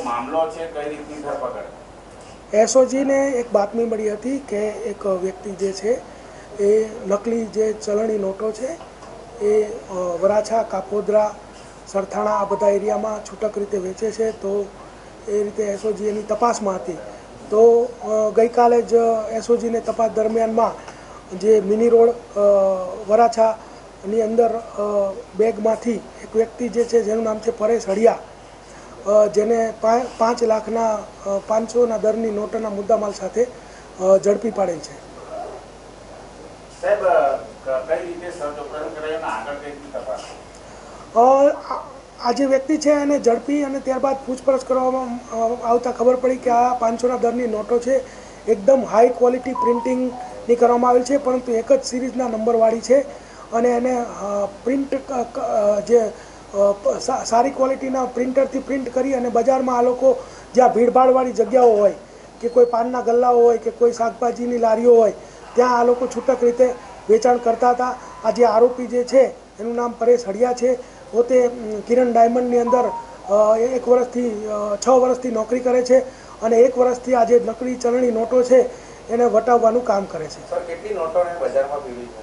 મામલો છે, કઈ રીતની ધરપકડ? એસઓજીને એક બાતમી મળી હતી કે એક વ્યક્તિ જે છે એ નકલી જે ચલણી નોટો છે એ વરાછા, કાપોદ્રા, સરથાણા આ બધા એરિયામાં છૂટક રીતે વેચે છે. તો એ રીતે એસઓજી એની તપાસમાં હતી. તો ગઈકાલે જ એસઓજીને તપાસ દરમિયાનમાં જે મિની રોડ વરાછાની અંદર બેગમાંથી એક વ્યક્તિ જે છે જેનું નામ છે પરેશ હળિયા, જેને 5 લાખના 500ના દરની નોટના મુદ્દામાલ સાથે ઝડપી પાડેલ છે. સાહેબ, કઈ રીતે સર્ચ ઓપરેશન કરાયું અને આગળ કઈ રીતે તપાસ? આ જે વ્યક્તિ છે એને ઝડપી અને ત્યારબાદ પૂછપરછ કરવામાં આવતા ખબર પડી કે આ 500ના દરની નોટો છે એકદમ હાઈ ક્વોલિટી પ્રિન્ટિંગની કરવામાં આવેલ છે, પરંતુ એક જ સિરીઝના નંબરવાળી છે અને એને પ્રિન્ટ જે સારી ક્વોલિટીના પ્રિન્ટરથી પ્રિન્ટ કરી અને બજારમાં આ લોકો જ્યાં ભીડભાડવાળી જગ્યાઓ હોય કે કોઈ પાનના ગલ્લાઓ હોય કે કોઈ શાકભાજીની લારીઓ હોય ત્યાં આ લોકો છૂટક રીતે વેચાણ કરતા હતા. આ જે આરોપી જે છે એનું નામ પરેશ હળિયા છે. પોતે કિરણ ડાયમંડની અંદર 1 વર્ષથી 6 વર્ષથી નોકરી કરે છે અને 1 વર્ષથી આ જે નકલી ચલણી નોટો છે એને વટાવવાનું કામ કરે છે. સર, કેટલી નોટો બજારમાં પીવી છે?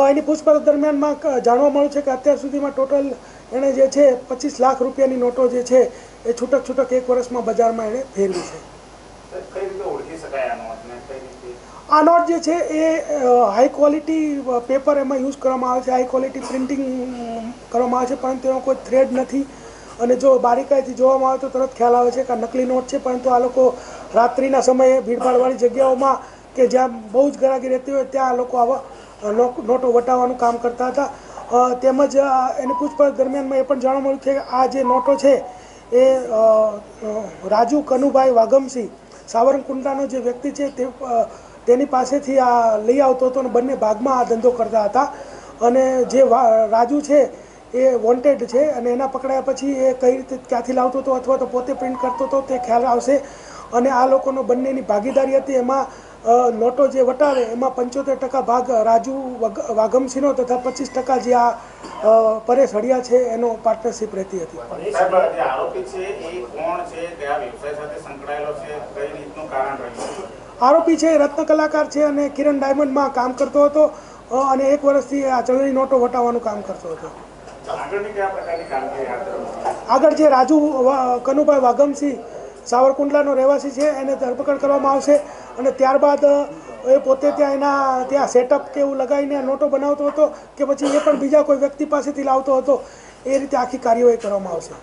એની પૂછપરછ દરમિયાનમાં જાણવા મળ્યું છે કે અત્યાર સુધીમાં ટોટલ એણે જે છે 25 લાખ રૂપિયાની નોટો જે છે એ છૂટક 1 વર્ષમાં બજારમાં એણે ફેરવી છે. કઈ રીતે ઓળખી શકાય આ નોટને? કઈ રીતે આ નોટ જે છે એ હાઈ ક્વોલિટી પેપર એમાં યુઝ કરવામાં આવે છે, હાઈ ક્વોલિટી પ્રિન્ટિંગ કરવામાં આવે છે, પરંતુ એમાં કોઈ થ્રેડ નથી અને જો બારીકાઈથી જોવામાં આવે તો તરત ખ્યાલ આવે છે કે આ નકલી નોટ છે. પરંતુ આ લોકો રાત્રિના સમયે ભીડભાડવાળી જગ્યાઓમાં કે જ્યાં બહુ જ ગરાગી રહેતી હોય ત્યાં આ લોકો આવા નોટો વટાવવાનું કામ કરતા હતા. તેમજ એની પૂછપરછ દરમિયાનમાં એ પણ જાણવા મળ્યું છે કે આ જે નોટો છે એ રાજુ કનુભાઈ વાઘમસિંહ સાવરકુંડલાનો જે વ્યક્તિ છે તેની પાસેથી આ લઈ આવતો હતો અને બંને ભાગમાં આ ધંધો કરતા હતા. અને જે રાજુ છે એ વોન્ટેડ છે અને એના પકડાયા પછી એ કઈ રીતે ક્યાંથી લાવતો હતો અથવા તો પોતે પ્રિન્ટ કરતો હતો તે ખ્યાલ આવશે. અને આ લોકોનો બંનેની ભાગીદારી હતી. એમાં નોટો જે વટાવે એમાં 75% ભાગ રાજુ વાઘમસિંહનો તથા 25% જે આ પરેશ હળિયા છે એનો પાર્ટનરશિપ રહેતી હતી. સાહેબ, જે આરોપી છે એ કોણ છે, કયા વ્યવસાય સાથે સંકળાયેલો છે, કઈ રીતનું કારણ રહ્યું? આરોપી છે રત્ન કલાકાર છે અને કિરણ ડાયમંડમાં કામ કરતો હતો અને 1 વર્ષથી આ ચલણી નોટો વટાવવાનું કામ કરતો હતો. આગળની કયા પ્રકારની કામગીરી હાથ ધરવામાં? આગળ જે રાજુ કનુભાઈ વાઘમસિંહ સાવરકુંડલાનો રહેવાસી છે એને ધરપકડ કરવામાં આવશે અને ત્યારબાદ એ પોતે ત્યાં સેટઅપ કે એવું લગાવીને નોટો બનાવતો હતો કે પછી એ પણ બીજા કોઈ વ્યક્તિ પાસેથી લાવતો હતો, એ રીતે આખી કાર્યવાહી કરવામાં આવશે.